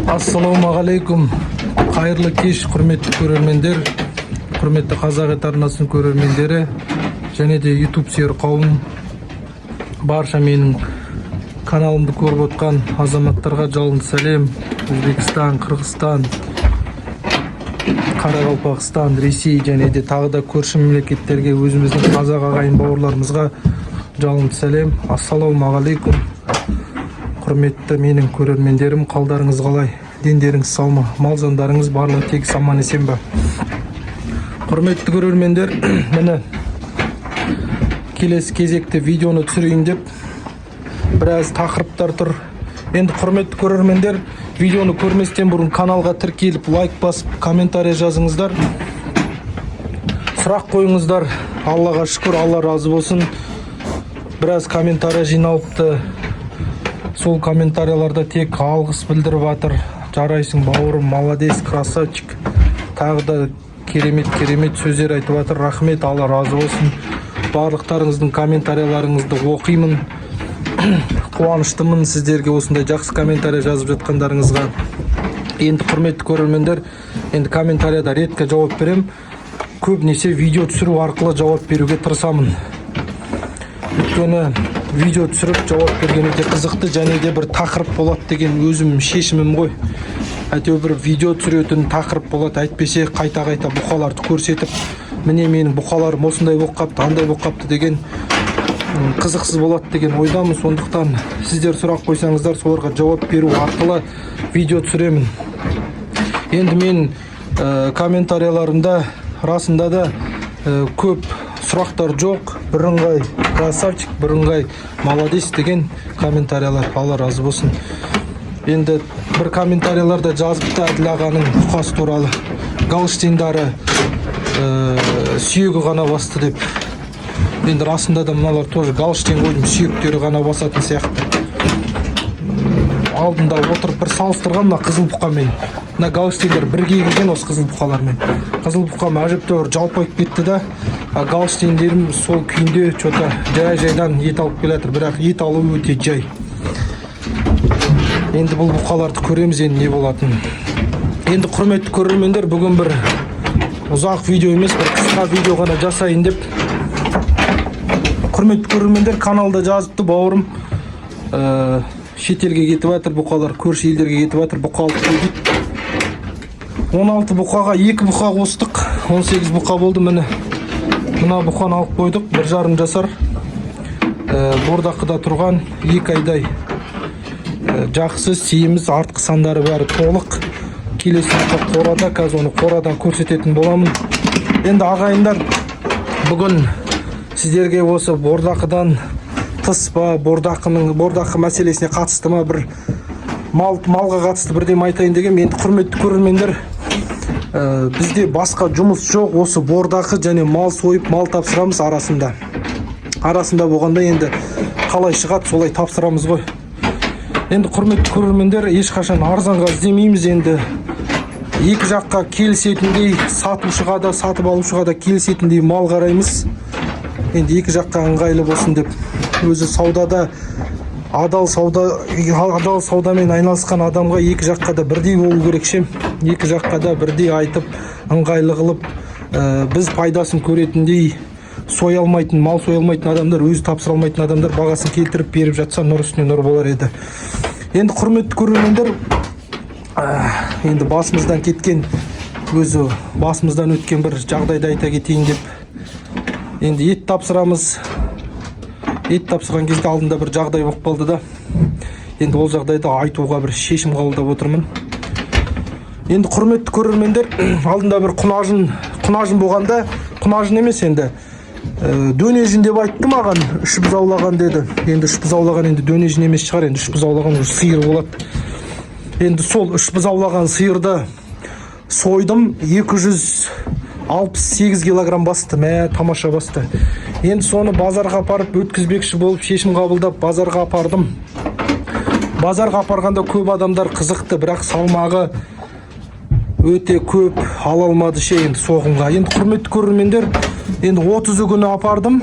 Ассалаумағалейкум. Қайырлы кеш, құрметті көрермендер, құрметті қазақ ет арнасының көрермендері, және де YouTube сүйер қауым. Барша менің каналымды көріп отқан азаматтарға жалынды сәлем. Өзбекстан, Қырғызстан, Қарақалпақстан, Ресей және де тағы да көрші мемлекеттерге, өзіміздің қазақ ағайын бауырларымызға жалынды сәлем. Ассалаумағалейкум. Құрметті менің көрермендерім, қалдарыңыз қалай? Дендеріңіз сау ма? Мал жандарыңыз барлығы тегіс аман есен бе? Құрметті көрермендер, міне келесі кезекте видеоны түсірейін деп біраз тақырыптар тұр. Енді құрметті көрермендер, видеоны көрместен бұрын каналға тіркеліп, лайк басып, комментарий жазыңыздар. Сұрақ қойыңыздар. Аллаға шүкір, Алла разы болсын. Біраз комментарий жиналыпты. Сол комментарияларда тек алғыс білдіріп жатыр. Жарайсың бауырым, молодец, красавчик. Тағы да керемет сөздер айтып жатыр. Рахмет, Алла разы болсын. Барлықтарыңыздың комментарияларыңызды оқимын. Қуаныштымын сіздерге осындай жақсы комментарий жазып жатқандарыңызға. Енді құрметті көрермендер, енді комментарияда ретке жауап берем. Көбінесе видео түсіру арқылы жауап беруге тырысамын. Өйткені видео түсіріп жауап берген өте қызықты, және де бір тақырып болады деген өзім шешімім ғой. Әйтеуір бір видео түсіретін тақырып болады, әйтпесе қайта-қайта бұқаларды көрсетіп, міне менің бұқаларым осындай болып қапты, андай болып қапты деген қызықсыз болады деген ойдамын. Сондықтан сіздер сұрақ қойсаңыздар, соларға жауап беру арқылы видео түсіремін. Енді мен комментарияларымда расында да көп сұрақтар жоқ. Бірыңғай красавчик, бірыңғай молодец деген комментариялар. Алла разы болсын. Енді бір комментарияларда жазыпты Әділ ағаның бұқасы туралы. Галштиндары сүйегі ғана басты деп. Енді расында да мыналар тоже галштин қойдым, сүйектері ғана басатын сияқты. Алдында отырып бір салыстырған мына қызыл бұқамен. Мына галштиндер бірге келген осы қызыл бұқалармен. Қызыл бұқам әжептәуір жалпайып кетті да, галштиндерім сол күйінде что-то жай-жайдан ет алып келатыр, бірақ ет алу өте жай. Енді бұл бұқаларды көреміз, енді не болатын. Енді құрметті көрермендер, бүгін бір ұзақ видео емес, бір қысқа видео ғана жасайын деп. Құрметті көрермендер, каналда жазыпты бауырым, шетелге кетіп жатыр бұқалар, көрші елдерге кетіп жатыр, бұқалық дейді. 16 бұқаға 2 бұқа қостық, 18 бұқа болды міне. Мына бұқаны алып қойдық, 1,5 жасар, бордақыда тұрған 2 айдай. Жақсы, сейіміз, артқы сандары бәрі толық. Келесі қорада, қазір оны қорадан көрсететін боламын. Енді ағайындар, бүгін сіздерге осы бордақыдан тыс ба, бордақы мәселесіне қатысты ма, бір малға қатысты бірдем айтайын деген. Енді құрметті көрермендер, бізде басқа жұмыс жоқ, осы бордақы және мал сойып, мал тапсырамыз арасында. Болғанда енді қалай шығады, солай тапсырамыз ғой. Енді құрметті көрермендер, ешқашан арзанға іздемейміз. Енді екі жаққа келісетіндей, сатушыға да, сатып алушыға да келісетіндей мал қараймыз. Енді екі жаққа ыңғайлы болсын деп. Өзі саудада адал саудамен айналысқан адамға екі жаққа да бірдей болу керекше. Екі жаққа да бірдей айтып, ыңғайлы қылып, біз пайдасын көретіндей, соя алмайтын, мал соя алмайтын адамдар, өзі тапсыра алмайтын адамдар бағасын келтіріп беріп жатса, нұр үстіне нұр болар еді. Енді құрметті көрермендер, енді басымыздан кеткен, өзі басымыздан өткен бір жағдайды айта кетейін деп. Енді ет тапсырамыз. Ет тапсырған кезде алдында бір жағдай болып қалды да. Енді ол жағдайда айтуға бір шешім қабылдап отырмын. Енді құрметті көрермендер, алдында бір құнажын болғанда, құнажын емес енді, дөнежін деп айтты маған, 3 бұзаулаған деді. Енді 3 бұзаулаған енді дөнежін емес шығар, енді 3 бұзаулаған сиыр болады. Енді сол 3 бұзаулаған сиырды сойдым, 268 килограмм басты, тамаша басты. Енді соны базарға апарып өткізбекші болып шешім қабылдап базарға апардым. Базарға апарғанда көп адамдар қызықты, бірақ салмағы өте көп, ала алмады енді соғымға. Енді құрметті көрермендер, енді 30 күні апардым.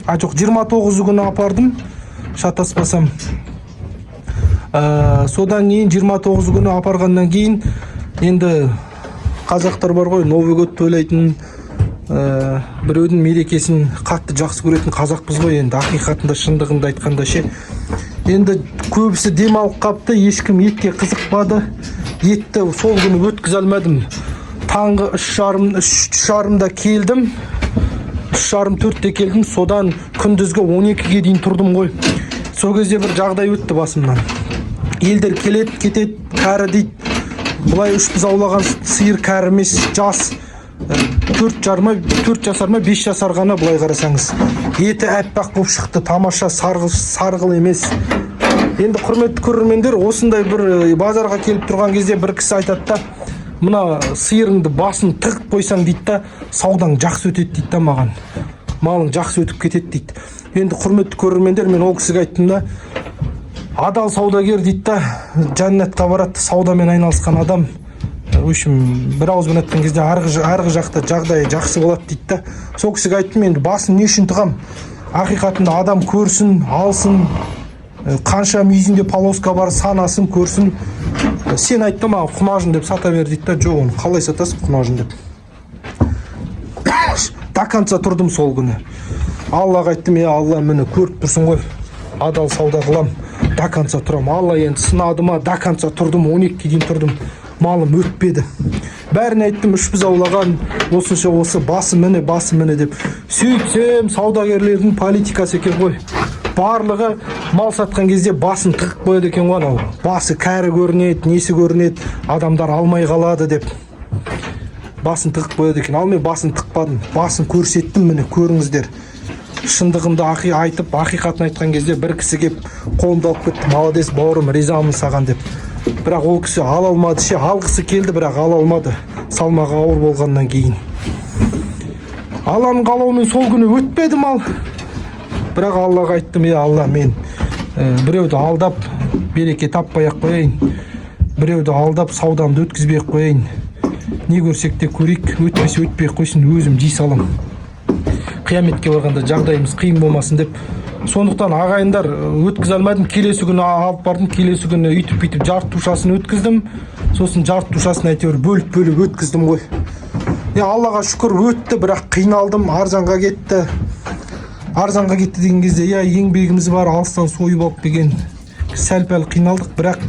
Жоқ, 29 күні апардым, шатаспасам. Содан кейін 29 күні апарғаннан кейін енді қазақтар бар ғой, Новый год тойлайтын, біреудің мерекесін қатты жақсы көретін қазақпыз ғой. Енді ақиқатында, шындығында айтқанда ше, енді көбісі демалып қапты, ешкім етке қызықпады. Етті сол күні өткізе алмадым. Таңғы 3:30-да келдім, 3:30-4-те келдім. Содан күндізгі 12-ге дейін тұрдым ғой. Сол кезде бір жағдай өтті басымнан. Елдер келеді, кетеді, кәрі дейді. Бұлай үш біз аулаған сиыр кәрі емес, жас. 4 жасар ма 5 жасар ғана, бұлай қарасаңыз. Еті әппақ болып шықты, тамаша, сарғыл емес. Енді құрметті көрермендер, осындай бір базарға келіп тұрған кезде бір кісі айтады да, мына сиырыңды басын тығып қойсаң дейді да, саудаң жақсы өтеді дейді да маған. Малың жақсы өтіп кетеді дейді. Енді құрметті көрермендер, мен ол кісіге айттым да, адал саудагер дейді да, жәннатқа барады, саудамен айналысқан адам. В общем, бір ауызбен айтқан кезде арғы жақта жағдайы жақсы болады дейді да. Сол кісіге айттым, енді басын не үшін тығам? Ақиқатында адам көрсін, алсын, қанша мүйізінде полоска бар, санасын, көрсін. Сен айтты ма, құнажын деп сата бер дейді да. Жоқ, оны қалай сатасың құнажын деп. До конца тұрдым сол күні. Аллаға айттым, Алла, мені көріп тұрсың ғой, адал сауда қылам, до конца тұрам. Алла енді сынады ма, до конца тұрдым, 12-ге дейін тұрдым. Малым өтпеді. Бәрін айттым, үш біз аулаған, осынша осы басы міне деп. Сөйтсем, саудагерлердің политикасы екен ғой. Барлығы мал сатқан кезде басын тығып қояды екен ғой анау. Басы кәрі көрінеді, несі көрінеді, адамдар алмай қалады деп. Басын тығып қояды екен. Ал мен басын тықпадым. Басын көрсеттім, міне көріңіздер. Шындығымды айтып, ақиқатын айтқан кезде бір кісі кеп қолымды алып кетті. Молодец, бауырым, ризамын саған деп. Бірақ ол кісі ала алмады ше, алғысы келді, бірақ ала алмады. Салмағы ауыр болғаннан кейін. Алланың қалауымен сол күні өтпеді мал. Бірақ Аллаға айттым, Алла, мен біреуді алдап береке таппай-ақ қояйын. Біреуді алдап саудамды өткізбей-ақ қояйын. Не көрсек те көрейік, өтпесе өтпей қойсын, өзім жей салам. Қияметке барғанда жағдайымыз қиын болмасын деп. Сондықтан ағайындар өткізе алмадым. Келесі күні алып бардым. Келесі күні үйтіп жарты тушасын өткіздім. Сосын жарты тушасын әйтеуір бөліп өткіздім ғой. Аллаға шүкір өтті, бірақ қиналдым, арзанға кетті. Арзанға кетті деген кезде, еңбегіміз бар, алыстан сойып алып деген сәл-пәл қиналдық, бірақ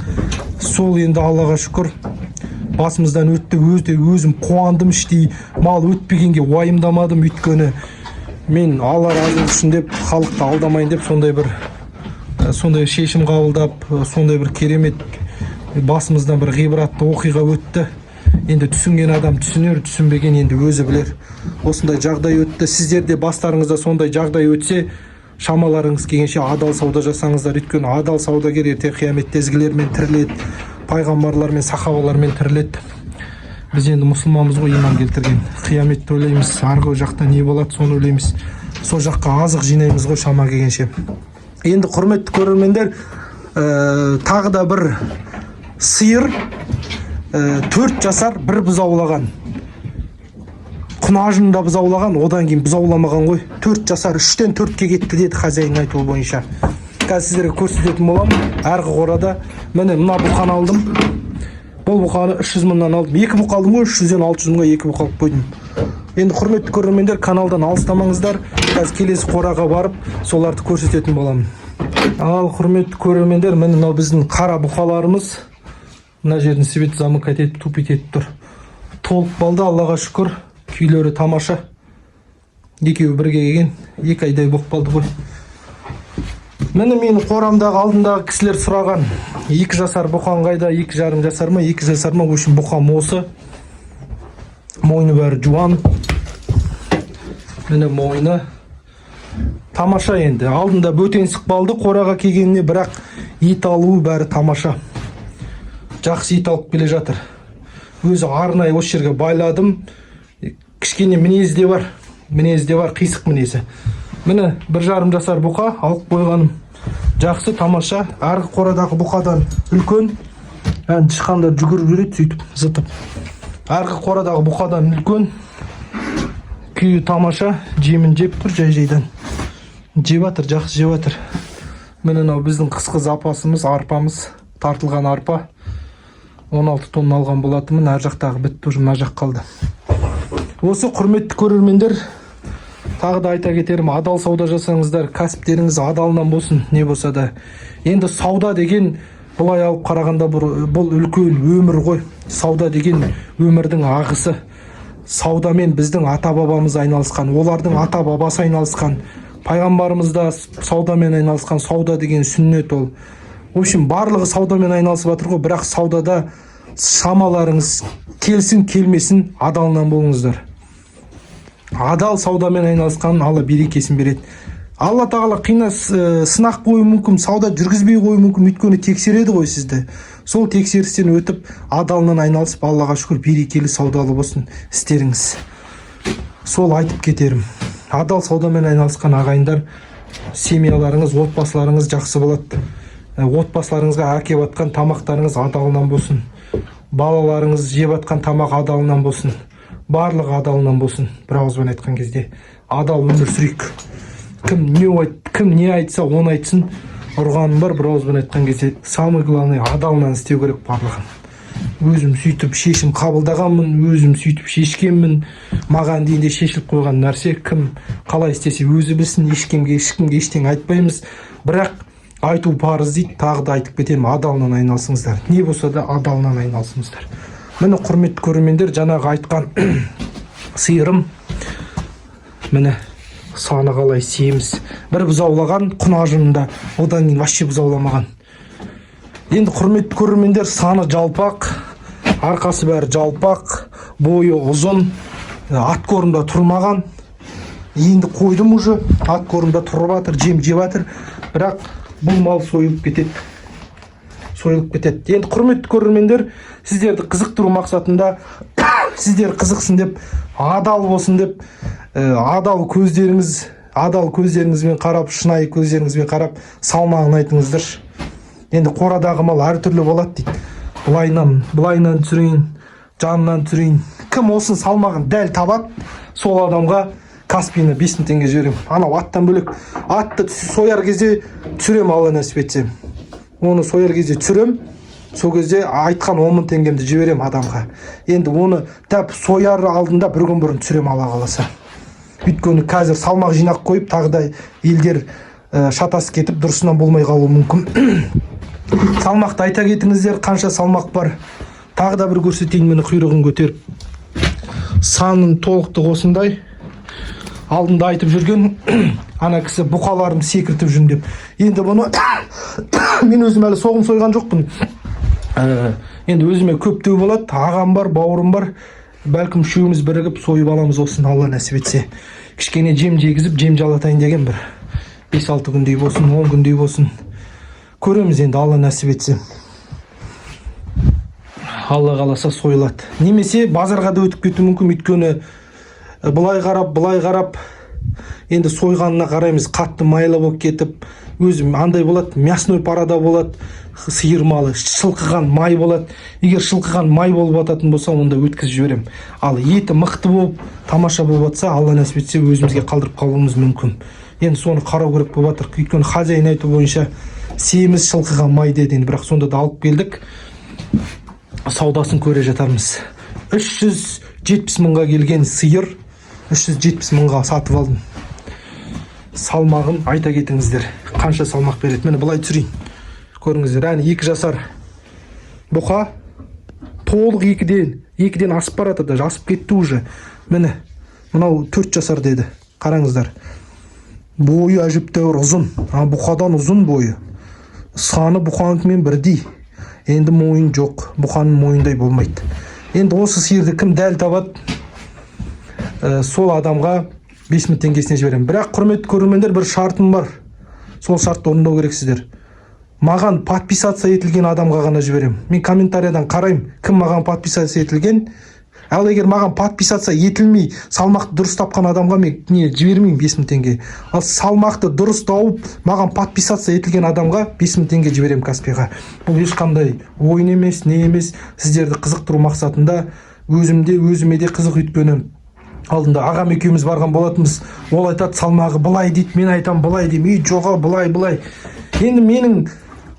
сол енді Аллаға шүкір басымыздан өтті. Өзім қуандым, іштей мал өтпегенге уайымдамадым, өйткені мен Алла разы болсын деп, халықты алдамайын деп, сондай шешім қабылдап, сондай бір керемет басымыздан бір ғибратты оқиға өтті. Енді түсінген адам түсінер, түсінбеген енді өзі білер. Осындай жағдай өтті. Сіздер де бастарыңызда сондай жағдай өтсе, шамаларыңыз келгенше адал сауда жасаңыздар. Өйткені адал саудагер ерте қияметте ізгілермен тіріледі, пайғамбарлармен, сахабалармен тіріледі. Біз енді мұсылманбыз ғой, иман келтірген. Қияметті ойлаймыз, арғы жақта не болады, соны ойлаймыз. Сол жаққа азық жинаймыз ғой шама келгенше. Енді құрметті көрермендер, тағы да бір сиыр 4 жасар бір біз аулаған. Құнажында біз аулаған, одан кейін біз ауламаған ғой. 4 жасар 3-тен 4-ке кетті деді хозяин айтуы бойынша. Қазір сіздерге көрсететін боламын. Арғы қорада міне мына бұқаны алдым. Бұл бұқаны 300 мыңнан алдым. 2 бұқа алдым ғой, 300-ден 600 мыңға 2 бұқа алып қойдым. Енді құрметті көрермендер, каналдан алыстамаңыздар. Қазір келесі қораға барып, соларды көрсететін боламын. Ал құрметті көрермендер, міне мынау біздің қара бұқаларымыз. Мына жердің свет замыкать етіп, тупить етіп тұр. Толық балды, Аллаға шүкір. Күйлері тамаша. Екеуі бірге келген, 2 айдай болып қалды ғой. Мені менің қорамдағы алдындағы кісілер сұраған. 2 жасар бұқан қайда, 2,5 жасар ма, 2 жасар ма, өшін бұқан осы. Мойны бәрі жуан. Мені мойны. Тамаша енді. Алдында бөтенсік балды, қораға келгеніне, бірақ ет алуы бәрі тамаша. Жақсы ет алып келе жатыр. Өзі арнайы осы жерге байладым. Кішкене мінезде бар, қисық мінезі. Міне 1,5 жасар бұқа алып қойғаным. Жақсы, тамаша. Арғы қорадағы бұқадан үлкен. Тышқандар жүгіріп жүреді, сөйтіп зытып. Арғы қорадағы бұқадан үлкен. Күйі тамаша, жемін жеп тұр, жай-жайдан. Жеп жатыр, жақсы жеп жатыр. Міне біздің қысқы запасымыз, арпамыз тартылған арпа 16 тонна алған болатынмын. Ар жақтағы бітті, уже мына жақ қалды. Осы құрметті көрермендер, тағы да айта кетерім, адал сауда жасаңыздар, кәсіптеріңіз адалынан болсын, не болса да. Енді сауда деген бұлай алып қарағанда бұл үлкен өмір ғой. Сауда деген өмірдің ағысы. Саудамен біздің ата-бабамыз айналысқан, олардың ата-бабасы айналысқан, пайғамбарымыз да саудамен айналысқан. Сауда деген сүннет ол. В общем, барлығы саудамен айналысып жатыр ғой, бірақ саудада шамаларыңыз келсін келмесін адалынан болыңыздар. Адал саудамен айналысқан Алла берекесін береді. Алла тағала қиына сынақ қою мүмкін, сауда жүргізбей қою мүмкін, өйткені тексереді ғой сізді. Сол тексерістен өтіп, адалынан айналысып, Аллаға шүкір, берекелі саудалы болсын істеріңіз. Сол айтып кетерім. Адал саудамен айналысқан ағайындар, семьяларыңыз, отбасыларыңыз жақсы болады. Отбасыларыңызға әкеп атқан тамақтарыңыз адалынан болсын. Балаларыңыз жеп атқан тамақ адалынан болсын. Барлығы адалынан болсын. Бір ауызбен айтқан кезде адал өмір сүрейік. Кім не айтса, оны айтсын. Ұрғаным бар, бір ауызбен айтқан кезде самый главный адалынан істеу керек барлығын. Өзім сөйтіп шешім қабылдағанмын, өзім сөйтіп шешкенмін. Маған дейінде шешіліп қойған нәрсе, кім қалай істесе өзі білсін, ешкімге ештеңе айтпаймыз. Бірақ айту парыз дейді, тағы да айтып кетемін, адалынан айналсыңыздар. Не болса да адалынан айналсыңыздар. Міне құрметті көрермендер, жаңағы айтқан сиырым, міне саны қалай семіз. Бір бұзаулаған құнажында, одан кейін вообще бұзауламаған. Енді құрметті көрермендер, саны жалпақ, арқасы бәрі жалпақ, бойы ұзын, ат қорымда тұрмаған. Енді қойдым уже, ат қорымда тұрып жатыр, жем жеп жатыр, бірақ бұл мал сойылып кетеді. Енді құрметті көрермендер, сіздерді қызықтыру мақсатында, сіздер қызықсын деп, адал болсын деп, адал көздеріңізбен қарап, шынайы көздеріңізбен қарап, салмағын айтыңыздар. Енді қорадағы мал әртүрлі болады дейді. Бұлайынан түсірейін, жанынан түсірейін. Кім олсын салмағын дәл табады, сол адамға Каспийны 5000 теңге жіберем. Анау аттан бөлек, атты сояр кезде түсірем, Алла нәсіп етсе. Оны сояр кезде түсірем, сол кезде айтқан 10.000 теңгемді жіберем адамға. Енді оны тәп сояр алдында бір күн бұрын түсірем, Алла қаласа. Өйткені қазір салмақ жинақ қойып, тағыдай елдер шатасы кетіп, дұрысынан болмай қалуы мүмкін. Салмақты айта кетіңіздер, қанша салмақ бар. Тағы да бір көрсетейін, мені құйрығын көтеріп. Санын толықтық осындай. Алдында айтып жүрген ана кісі бұқаларым секіртіп жүрін деп. Енді бұны мен өзім әлі соғым сойған жоқпын. Енді өзіме көптеу болады, ағам бар, бауырым бар. Бәлкім үшеуміз бірігіп сойып аламыз, осыны Алла нәсіп етсе. Кішкене жем жегізіп, жем жалатайын деген бір 5-6 күндей болсын, 10 күндей болсын. Көреміз енді, Алла нәсіп етсе. Алла қаласа сойылады. Немесе базарға да өтіп кету мүмкін, өйткені бұлай қарап, енді сойғанына қараймыз, қатты майлы болып кетіп, өзім андай болады, мясной парада болады, сиыр малы, шылқыған май болады. Егер шылқыған май болып ататын болса, онда өткізіп жіберем. Ал еті мықты болып, тамаша болып атса, Алла нәсіп етсе, өзімізге қалдырып қалуымыз мүмкін. Енді соны қарау керек болып жатыр. Өйткені хозяин айту бойынша семіз шылқыған май деді. Бірақ сонда да алып келдік. Саудасын көре жатармыз. 370 мыңға келген сиыр 370 мыңға сатып алдым. Салмағын айта кетіңіздер. Қанша салмақ береді? Мені бұлай түсірейін. Көріңіздер, әне 2 жасар бұқа толық 2-ден асып барады, даже асып кетті уже. Міне, мынау 4 жасар деді. Қараңыздар. Бойы әжептәуір ұзын. Бұқадан ұзын бойы. Саны бұқаныкімен бірдей. Енді мойын жоқ. Бұқаның мойындай болмайды. Енді осы сиырды кім дәл табады, сол адамға 5000 теңгесіне жіберем. Бірақ құрметті көрермендер, бір шартым бар. Сол шартты орындау керексіздер. Маған подписаться етілген адамға ғана жіберем. Мен комментариядан қарайым, кім маған подписаться етілген. Ал егер маған подписаться етілмей, салмақты дұрыс тапқан адамға мен жібермеймін 5000 теңге. Ал салмақты дұрыс тауып, маған подписаться етілген адамға 5000 теңге жіберем Каспийға. Бұл ешқандай ойын емес, не емес. Сіздерді қызықтыру мақсатында өзіме де қызық, өйткені алдында ағам екеуміз барған болатынбыз. Ол айтады салмағы былай дейді, мен айтам былай деймін. Жоға былай. Енді менің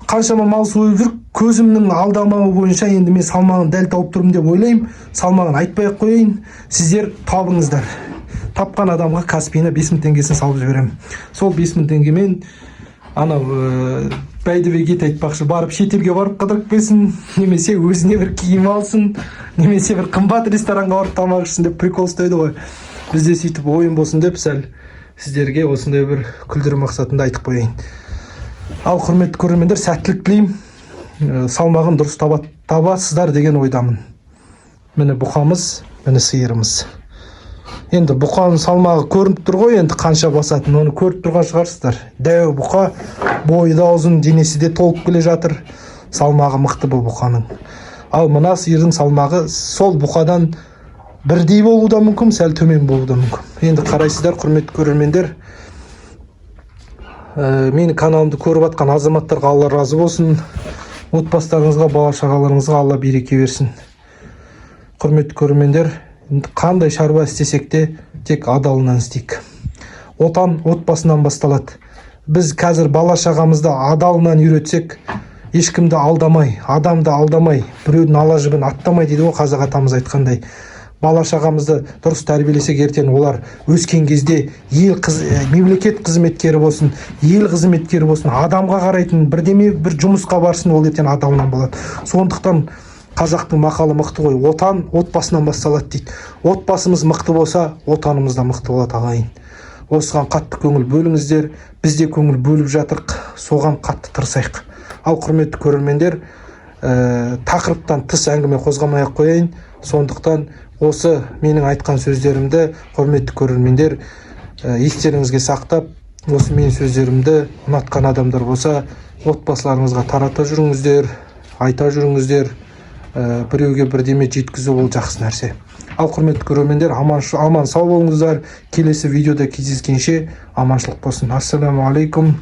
қаншама мал сойып жүр, көзімнің алдамауы бойынша енді мен салмағын дәл тауып тұрмын деп ойлаймын. Салмағын айтпай-ақ қояйын, сіздер табыңыздар. Тапқан адамға Каспийна 5000 теңгесін салып жіберемін. Сол 5000 теңгемен анау Бәйдібек айтпақшы, барып шетелге барып қыдырып келсін, немесе өзіне бір киім алсын, немесе бір қымбат ресторанға барып тамақ ішсін деп прикол ұстайды ғой. Бізде сөйтіп ойын болсын деп сәл сіздерге осындай бір күлдіру мақсатында айтып қояйын. Ал құрметті көрермендер, сәттілік тілеймін. Салмағын дұрыс табасыздар деген ойдамын. Міне бұқамыз, міне сиырымыз. Енді бұқаның салмағы көрініп тұр ғой, енді қанша басатын, оны көріп тұрған шығарсыздар. Дәу бұқа, бойы да ұзын, денесі де толып келе жатыр. Салмағы мықты бұл бұқаның. Ал мына сиырдың салмағы сол бұқадан бірдей болуы да мүмкін, сәл төмен болуы да мүмкін. Енді қарайсыздар, құрметті көрермендер. Менің каналымды көріп атқан азаматтарға Алла разы болсын. Отбасыларыңызға, бала шағаларыңызға Алла береке берсін. Құрметті көрермендер, қандай шаруа істесек те тек адалынан істейік. Отан отбасынан басталады. Біз қазір бала шағамызды адалынан үйретсек, ешкімді алдамай, адамды алдамай, біреудің ала жібін аттамай дейді ғой қазақ атамыз айтқандай. Бала шағамызды дұрыс тәрбиелесек, ертең олар өскен кезде мемлекет қызметкері болсын, ел қызметкері болсын, адамға қарайтын, бір жұмысқа барсын, ол ертең адалынан болады. Сондықтан қазақтың мақалы мықты ғой, отан отбасынан басталады дейді. Отбасымыз мықты болса, отанымыз да мықты болады ағайын. Осыған қатты көңіл бөліңіздер, біз де көңіл бөліп жатырық, соған қатты тырысайық. Ал құрметті көрермендер, тақырыптан тыс әңгіме қозғамай-ақ қояйын. Сондықтан осы менің айтқан сөздерімді, құрметті көрермендер, естеріңізге сақтап, осы менің сөздерімді ұнатқан адамдар болса, отбасыларыңызға тарата жүріңіздер, айта жүріңіздер. Біреуге бірдеме жеткізу ол жақсы нәрсе. Ал құрметті көрермендер, аман сау болыңыздар. Келесі видеода кездескенше аманшылық болсын. Ассаламу алейкум,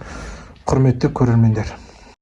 құрметті көрермендер.